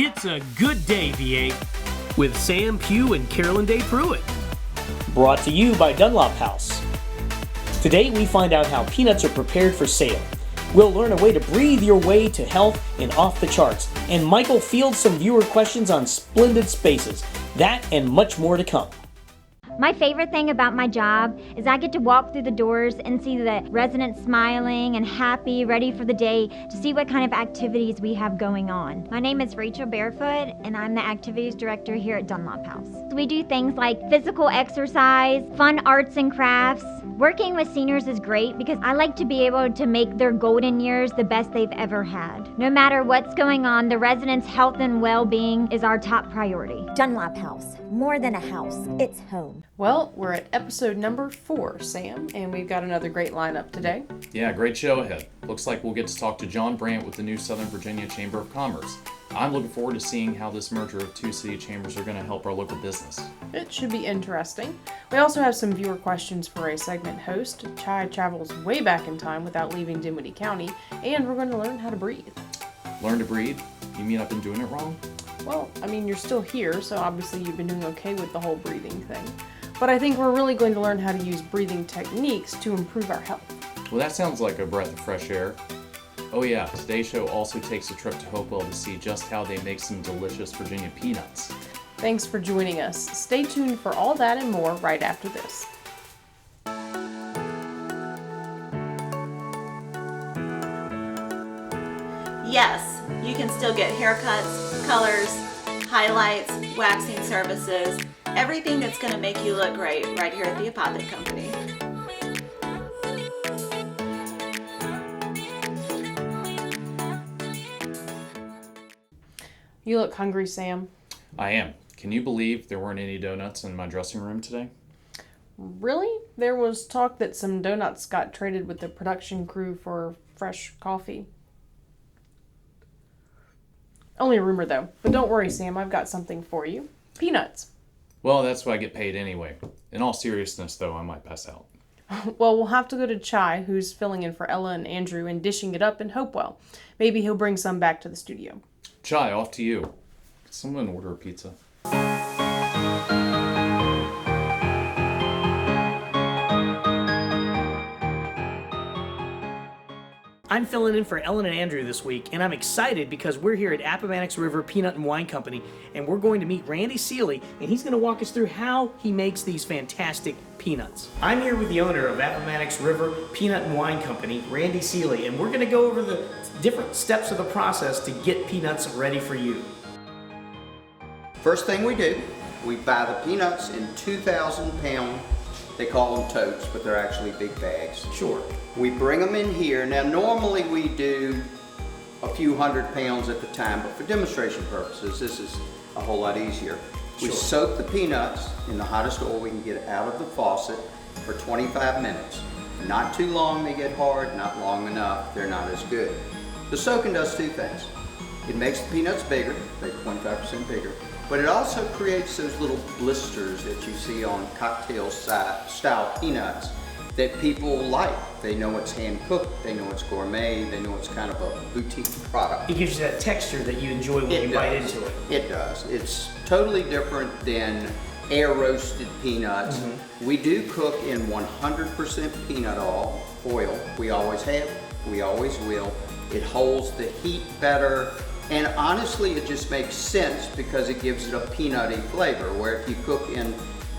It's a good day, VA, with Sam Pugh and Carolyn Day Pruitt. Brought to you by Dunlop House. Today we find out how peanuts are prepared for sale. We'll learn a way to breathe your way to health and off the charts. And Michael fields some viewer questions on splendid spaces. That and much more to come. My favorite thing about my job is I get to walk through the doors and see the residents smiling and happy, ready for the day to see what kind of activities we have going on. My name is Rachel Barefoot, and I'm the activities director here at Dunlop House. We do things like physical exercise, fun arts and crafts. Working with seniors is great because I like to be able to make their golden years the best they've ever had. No matter what's going on, the residents' health and well-being is our top priority. Dunlop House, more than a house, it's home. Well, we're at episode number 4, Sam, and we've got another great lineup today. Yeah, great show ahead. Looks like we'll get to talk to John Brandt with the new Southern Virginia Chamber of Commerce. I'm looking forward to seeing how this merger of two city chambers are going to help our local business. It should be interesting. We also have some viewer questions for a segment host. Chai travels way back in time without leaving Dinwiddie County, and we're going to learn how to breathe. Learn to breathe? You mean I've been doing it wrong? Well, I mean, you're still here, so obviously you've been doing okay with the whole breathing thing. But I think we're really going to learn how to use breathing techniques to improve our health. Well, that sounds like a breath of fresh air. Oh yeah, today's show also takes a trip to Hopewell to see just how they make some delicious Virginia peanuts. Thanks for joining us. Stay tuned for all that and more right after this. Yes, you can still get haircuts, colors, highlights, waxing services, everything that's going to make you look great right here at the Apothic Company. You look hungry, Sam. I am. Can you believe there weren't any donuts in my dressing room today? Really? There was talk that some donuts got traded with the production crew for fresh coffee. Only a rumor, though. But don't worry, Sam. I've got something for you. Peanuts. Well, that's what I get paid anyway. In all seriousness, though, I might pass out. Well, we'll have to go to Chai, who's filling in for Ella and Andrew and dishing it up in Hopewell. Maybe he'll bring some back to the studio. Chai, off to you. Could someone order a pizza? I'm filling in for Ellen and Andrew this week, and I'm excited because we're here at Appomattox River Peanut and Wine Company, and we're going to meet Randy Seeley, and he's going to walk us through how he makes these fantastic peanuts. I'm here with the owner of Appomattox River Peanut and Wine Company, Randy Seeley, and we're going to go over the different steps of the process to get peanuts ready for you. First thing we do, we buy the peanuts in 2,000-pound, they call them totes, but they're actually big bags. Sure. We bring them in here. Now normally we do a few 100 pounds at the time, but for demonstration purposes, this is a whole lot easier. We Sure. soak the peanuts in the hottest oil we can get out of the faucet for 25 minutes. Not too long, they get hard, not long enough, they're not as good. The soaking does two things. It makes the peanuts bigger, they're 25% bigger, but it also creates those little blisters that you see on cocktail style peanuts that people like. They know it's hand cooked, they know it's gourmet, they know it's kind of a boutique product. It gives you that texture that you enjoy when you bite into it. It does. It's totally different than air roasted peanuts. Mm-hmm. We do cook in 100% peanut oil. We always have, we always will. It holds the heat better, and honestly it just makes sense because it gives it a peanutty flavor, where if you cook in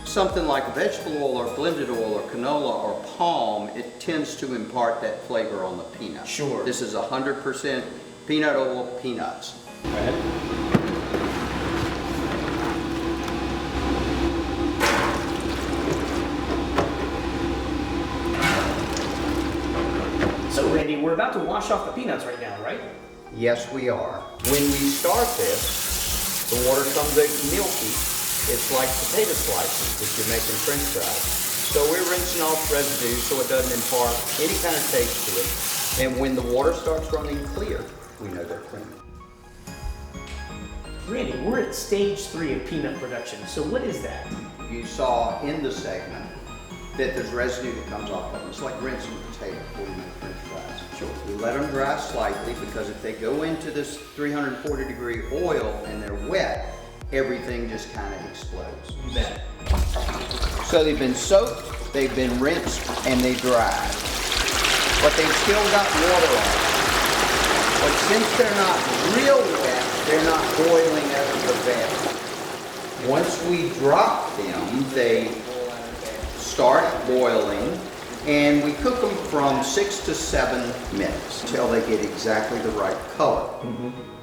something like a vegetable oil or blended oil or canola or palm, it tends to impart that flavor on the peanut. Sure. This is 100% peanut oil peanuts. Go ahead. So Randy, we're about to wash off the peanuts right now, right? Yes, we are. When we start this, the water comes out milky. It's like potato slices if you're making French fries. So we're rinsing off residue so it doesn't impart any kind of taste to it. And when the water starts running clear, we know they're clean. Randy, we're at stage 3 of peanut production. So what is that? You saw in the segment that there's residue that comes off of them. It's like rinsing a potato before you make French fries. Sure. You let them dry slightly, because if they go into this 340 degree oil and they're wet, everything just kind of explodes. You bet. So they've been soaked, they've been rinsed, and they dried. But they've still got water on them. But since they're not real wet, they're not boiling out of the vat. Once we drop them, they start boiling, and we cook them from 6 to 7 minutes until they get exactly the right color.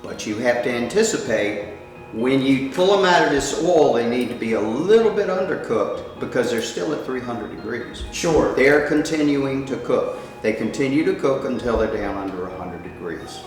But you have to anticipate, when you pull them out of this oil, they need to be a little bit undercooked because they're still at 300 degrees. Sure. They're continuing to cook. They continue to cook until they're down under 100 degrees.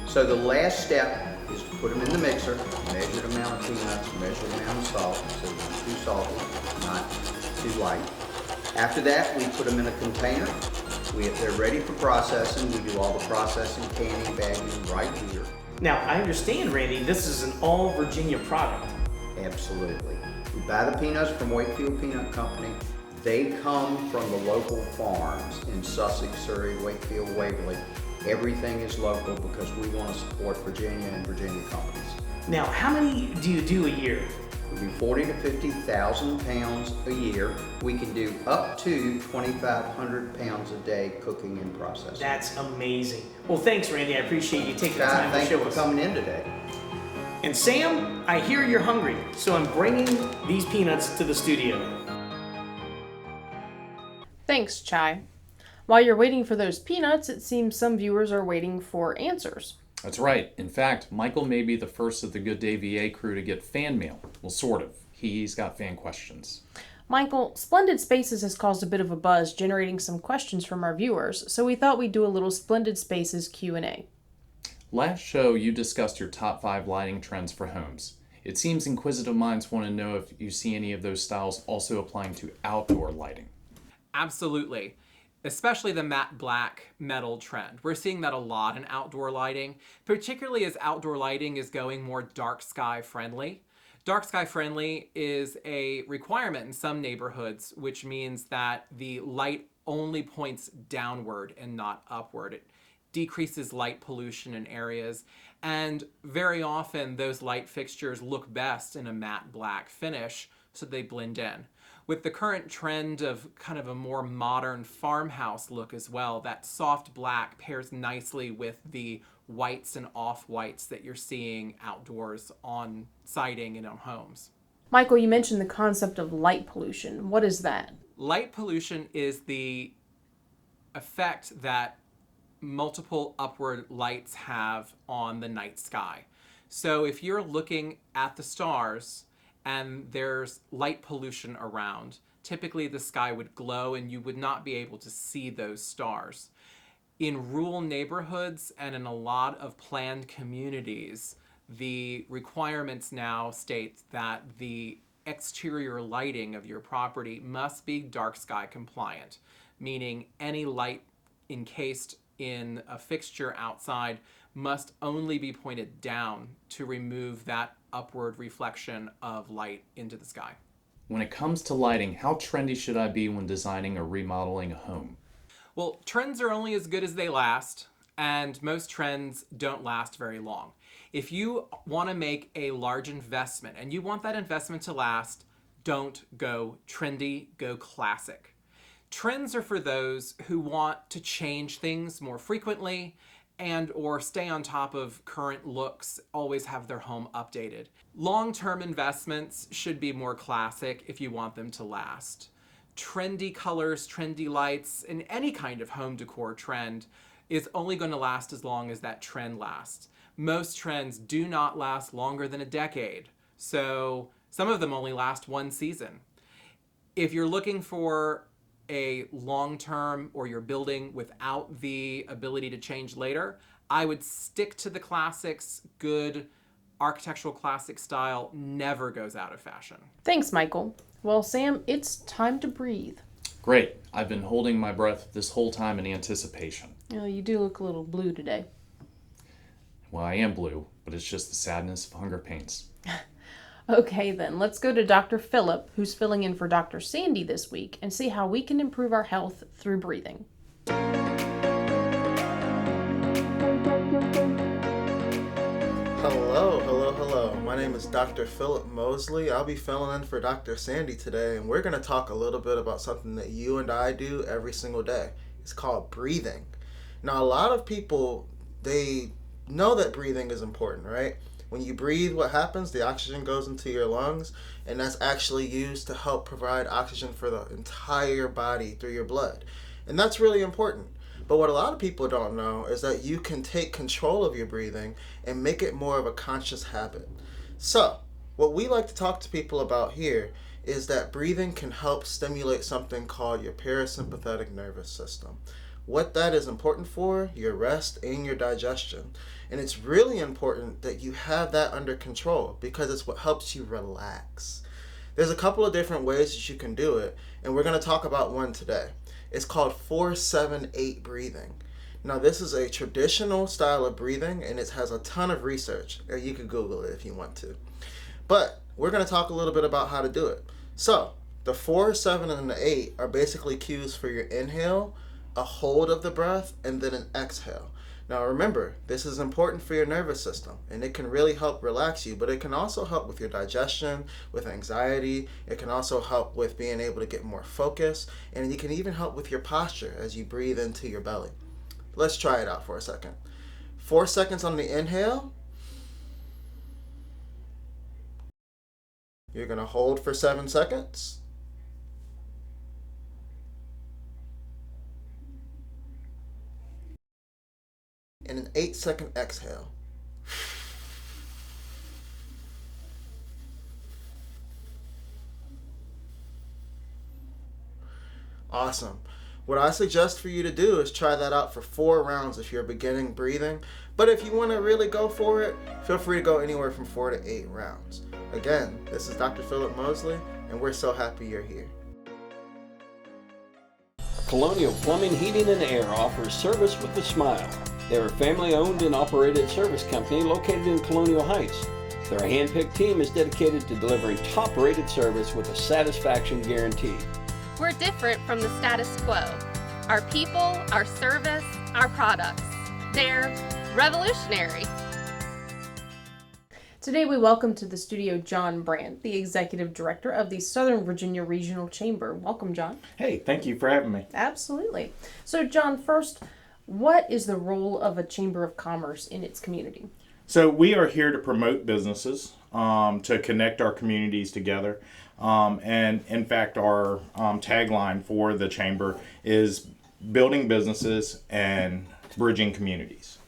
So the last step is to put them in the mixer, measure the amount of peanuts, measure the amount of salt, so they're not too salty, not too light. After that, we put them in a container. If they're ready for processing, we do all the processing, canning, bagging right here. Now, I understand, Randy, this is an all Virginia product. Absolutely. We buy the peanuts from Wakefield Peanut Company. They come from the local farms in Sussex, Surrey, Wakefield, Waverly. Everything is local because we want to support Virginia and Virginia companies. Now, how many do you do a year? We do 40 to 50,000 pounds a year. We can do up to 2,500 pounds a day cooking and processing. That's amazing. Well, thanks, Randy. I appreciate you taking the Guy, time to thank you show for us. coming in today. And Sam, I hear you're hungry, so I'm bringing these peanuts to the studio. Thanks, Chai. While you're waiting for those peanuts, it seems some viewers are waiting for answers. That's right. In fact, Michael may be the first of the Good Day VA crew to get fan mail. Well, sort of. He's got fan questions. Michael, Splendid Spaces has caused a bit of a buzz, generating some questions from our viewers, so we thought we'd do a little Splendid Spaces Q&A. Last show, you discussed your top 5 lighting trends for homes. It seems inquisitive minds want to know if you see any of those styles also applying to outdoor lighting. Absolutely. Especially the matte black metal trend. We're seeing that a lot in outdoor lighting, particularly as outdoor lighting is going more dark sky friendly. Dark sky friendly is a requirement in some neighborhoods, which means that the light only points downward and not upward. It decreases light pollution in areas, and very often those light fixtures look best in a matte black finish, so they blend in. With the current trend of kind of a more modern farmhouse look as well, that soft black pairs nicely with the whites and off-whites that you're seeing outdoors on siding and on homes. Michael, you mentioned the concept of light pollution. What is that? Light pollution is the effect that multiple upward lights have on the night sky. So if you're looking at the stars and there's light pollution around, typically the sky would glow and you would not be able to see those stars. In rural neighborhoods and in a lot of planned communities, the requirements now state that the exterior lighting of your property must be dark sky compliant, meaning any light encased in a fixture outside must only be pointed down to remove that upward reflection of light into the sky. When it comes to lighting, how trendy should I be when designing or remodeling a home? Well, trends are only as good as they last, and most trends don't last very long. If you want to make a large investment and you want that investment to last, don't go trendy, go classic. Trends are for those who want to change things more frequently and or stay on top of current looks, always have their home updated. Long-term investments should be more classic if you want them to last. Trendy colors, trendy lights, and any kind of home decor trend is only going to last as long as that trend lasts. Most trends do not last longer than a decade, so some of them only last one season. If you're looking for a long-term or you're building without the ability to change later, I would stick to the classics, good architectural classic style never goes out of fashion. Thanks, Michael. Well, Sam, it's time to breathe. Great. I've been holding my breath this whole time in anticipation. Oh, you do look a little blue today. Well, I am blue, but it's just the sadness of hunger pains. Okay, then, let's go to Dr. Phillip, who's filling in for Dr. Sandy this week, and see how we can improve our health through breathing. Hello. My name is Dr. Phillip Mosley. I'll be filling in for Dr. Sandy today, and we're going to talk a little bit about something that you and I do every single day. It's called breathing. Now, a lot of people, they know that breathing is important, right? When you breathe, what happens? The oxygen goes into your lungs, and that's actually used to help provide oxygen for the entire body through your blood. And that's really important. But what a lot of people don't know is that you can take control of your breathing and make it more of a conscious habit. So, what we like to talk to people about here is that breathing can help stimulate something called your parasympathetic nervous system. What that is important for, your rest and your digestion. And it's really important that you have that under control because it's what helps you relax. There's a couple of different ways that you can do it, and we're going to talk about one today. It's called 4-7-8 breathing. Now, this is a traditional style of breathing, and it has a ton of research. You can Google it if you want to. But we're going to talk a little bit about how to do it. So, the 4, 7, and the 8 are basically cues for your inhale, a hold of the breath, and then an exhale. Now remember, this is important for your nervous system, and it can really help relax you, but it can also help with your digestion, with anxiety. It can also help with being able to get more focus, and it can even help with your posture as you breathe into your belly. Let's try it out for a second. 4 seconds on the inhale. You're going to hold for 7 seconds. And an 8-second exhale. Awesome. What I suggest for you to do is try that out for 4 rounds if you're beginning breathing. But if you want to really go for it, feel free to go anywhere from 4 to 8 rounds. Again, this is Dr. Phillip Mosley, and we're so happy you're here. Colonial Plumbing, Heating, and Air offers service with a smile. They're a family-owned and operated service company located in Colonial Heights. Their hand-picked team is dedicated to delivering top-rated service with a satisfaction guarantee. We're different from the status quo. Our people, our service, our products. They're revolutionary. Today we welcome to the studio John Brandt, the Executive Director of the Southern Virginia Regional Chamber. Welcome, John. Hey, thank you for having me. Absolutely. So, John, first, what is the role of a Chamber of Commerce in its community? So we are here to promote businesses, to connect our communities together. And in fact, our tagline for the Chamber is building businesses and bridging communities.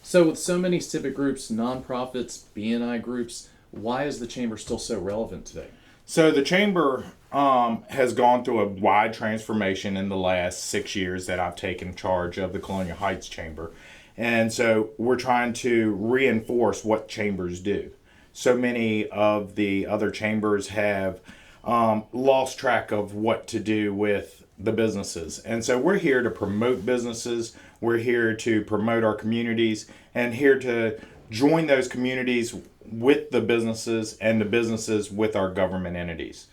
So with so many civic groups, nonprofits, BNI groups, why is the Chamber still so relevant today? So the Chamber has gone through a wide transformation in the last 6 years that I've taken charge of the Colonial Heights Chamber. And so we're trying to reinforce what chambers do. So many of the other chambers have lost track of what to do with the businesses. And so we're here to promote businesses. We're here to promote our communities and here to join those communities with the businesses and the businesses with our government entities.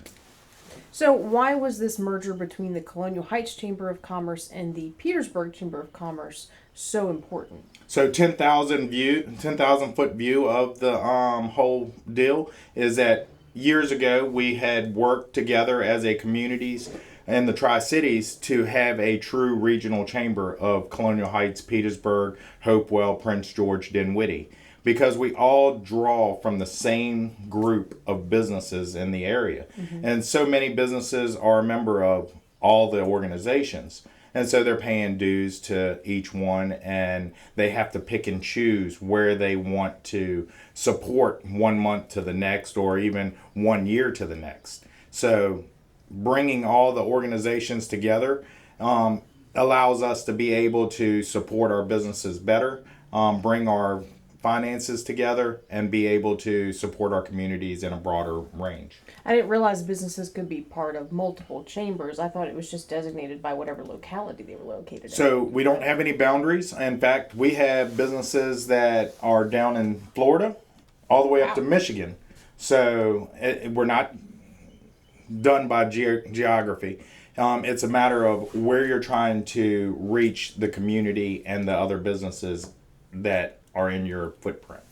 So why was this merger between the Colonial Heights Chamber of Commerce and the Petersburg Chamber of Commerce so important? So 10,000 foot view of the whole deal is that years ago we had worked together as a communities in the Tri-Cities to have a true regional chamber of Colonial Heights, Petersburg, Hopewell, Prince George, Dinwiddie, because we all draw from the same group of businesses in the area. Mm-hmm. And so many businesses are a member of all the organizations. And so they're paying dues to each one, and they have to pick and choose where they want to support 1 month to the next or even 1 year to the next. So bringing all the organizations together allows us to be able to support our businesses better, bring our finances together and be able to support our communities in a broader range. I didn't realize businesses could be part of multiple chambers. I thought it was just designated by whatever locality they were located in. So we don't have any boundaries. In fact, we have businesses that are down in Florida all the way up to Michigan. So we're not done by geography. It's a matter of where you're trying to reach the community and the other businesses that are in your footprint.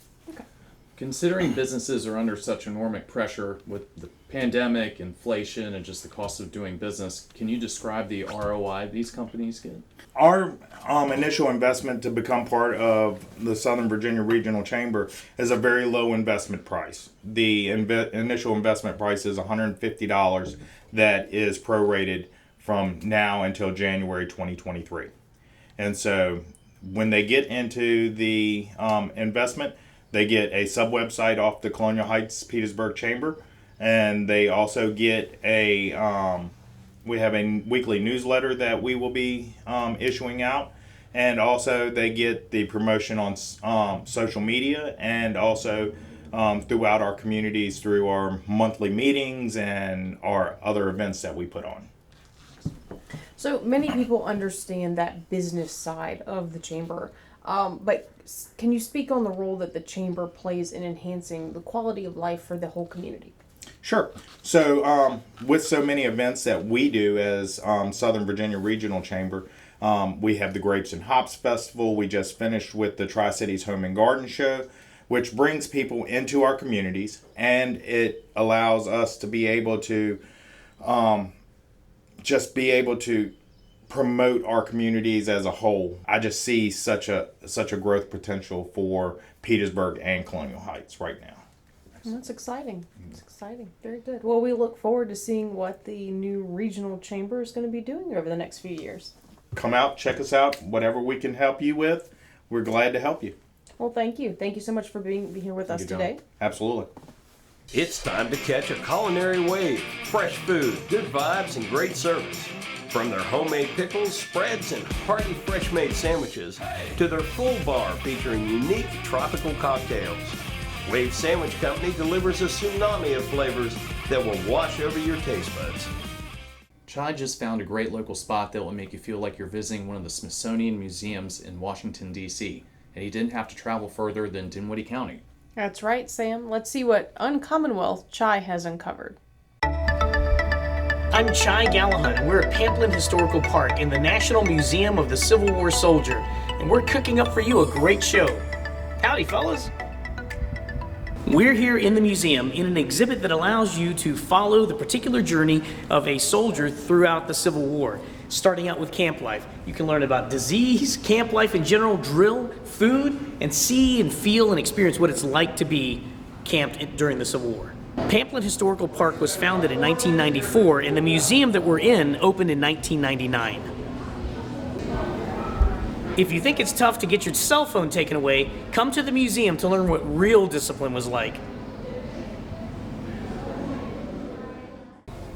Considering businesses are under such enormous pressure with the pandemic, inflation, and just the cost of doing business, can you describe the ROI these companies get? Our initial investment to become part of the Southern Virginia Regional Chamber is a very low investment price. The initial investment price is $150 that is prorated from now until January 2023. And so when they get into the investment, they get a sub-website off the Colonial Heights Petersburg Chamber, and they also get we have a weekly newsletter that we will be issuing out, and also they get the promotion on social media and also throughout our communities through our monthly meetings and our other events that we put on. So many people understand that business side of the chamber, but can you speak on the role that the chamber plays in enhancing the quality of life for the whole community? Sure. So with so many events that we do as Southern Virginia Regional Chamber, we have the Grapes and Hops Festival. We just finished with the Tri-Cities Home and Garden Show, which brings people into our communities, and it allows us to be able to just be able to promote our communities as a whole. I just see such a growth potential for Petersburg and Colonial Heights right now. That's exciting. It's exciting. Very good. Well, we look forward to seeing what the new regional chamber is going to be doing over the next few years. Come out, check us out. Whatever we can help you with, we're glad to help you. Well, thank you. Thank you so much for being here with us today. Absolutely. It's time to catch a culinary wave. Fresh food, good vibes, and great service. From their homemade pickles, spreads, and hearty fresh-made sandwiches to their full bar featuring unique tropical cocktails. Wave Sandwich Company delivers a tsunami of flavors that will wash over your taste buds. Chai just found a great local spot that will make you feel like you're visiting one of the Smithsonian museums in Washington, D.C., and he didn't have to travel further than Dinwiddie County. That's right, Sam. Let's see what Uncommonwealth Chai has uncovered. I'm Chai Gallahan, and we're at Pamplin Historical Park in the National Museum of the Civil War Soldier, and we're cooking up for you a great show. Howdy, fellas. We're here in the museum in an exhibit that allows you to follow the particular journey of a soldier throughout the Civil War. Starting out with camp life, you can learn about disease, camp life in general, drill, food, and see and feel and experience what it's like to be camped during the Civil War. Pamplin Historical Park was founded in 1994, and the museum that we're in opened in 1999. If you think it's tough to get your cell phone taken away, come to the museum to learn what real discipline was like.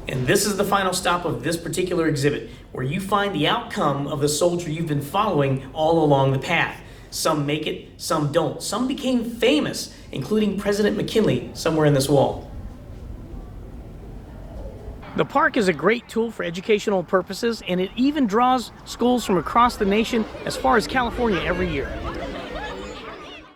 And this is the final stop of this particular exhibit, where you find the outcome of the soldier you've been following all along the path. Some make it, some don't. Some became famous, including President McKinley, somewhere in this wall. The park is a great tool for educational purposes, and it even draws schools from across the nation as far as California every year.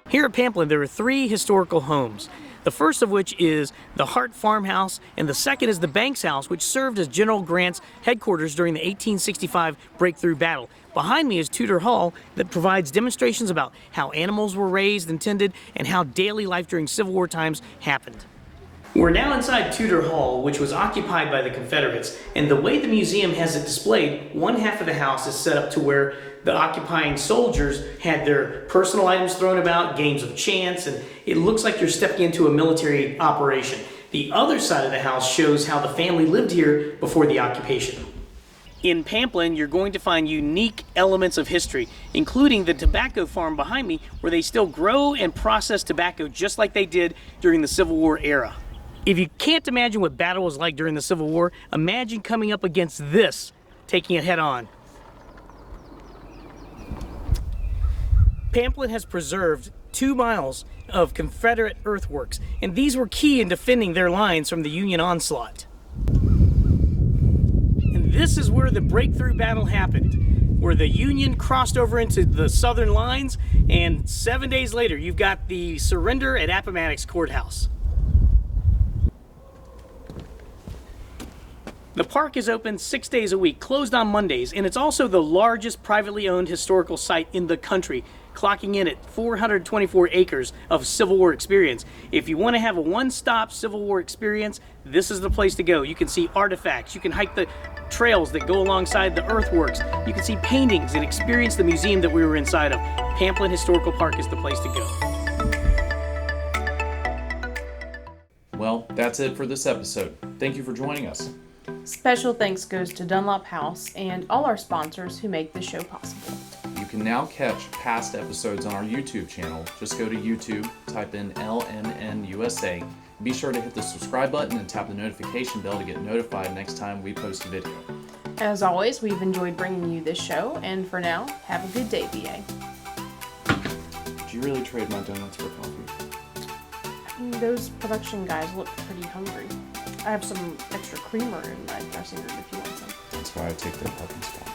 Here at Pamplin, there are 3 historical homes. The first of which is the Hart Farmhouse, and the second is the Banks House, which served as General Grant's headquarters during the 1865 Breakthrough Battle. Behind me is Tudor Hall, that provides demonstrations about how animals were raised and tended and how daily life during Civil War times happened. We're now inside Tudor Hall, which was occupied by the Confederates, and the way the museum has it displayed, one half of the house is set up to where the occupying soldiers had their personal items thrown about, games of chance, and it looks like you're stepping into a military operation. The other side of the house shows how the family lived here before the occupation. In Pamplin, you're going to find unique elements of history, including the tobacco farm behind me, where they still grow and process tobacco just like they did during the Civil War era. If you can't imagine what battle was like during the Civil War, imagine coming up against this, taking it head on. Pamplin has preserved 2 miles of Confederate earthworks, and these were key in defending their lines from the Union onslaught. And this is where the breakthrough battle happened, where the Union crossed over into the Southern lines, and 7 days later, you've got the surrender at Appomattox Courthouse. The park is open 6 days a week, closed on Mondays, and it's also the largest privately owned historical site in the country, clocking in at 424 acres of Civil War experience. If you want to have a one-stop Civil War experience, this is the place to go. You can see artifacts, you can hike the trails that go alongside the earthworks, you can see paintings and experience the museum that we were inside of. Pamplin Historical Park is the place to go. Well, that's it for this episode. Thank you for joining us. Special thanks goes to Dunlop House and all our sponsors who make this show possible. You can now catch past episodes on our YouTube channel. Just go to YouTube, type in LNN USA. Be sure to hit the subscribe button and tap the notification bell to get notified next time we post a video. As always, we've enjoyed bringing you this show, and for now, have a good day, VA. Did you really trade my donuts for coffee? I mean, those production guys look pretty hungry. I have some extra creamer in my dressing room if you want some. That's why I take their parking spot.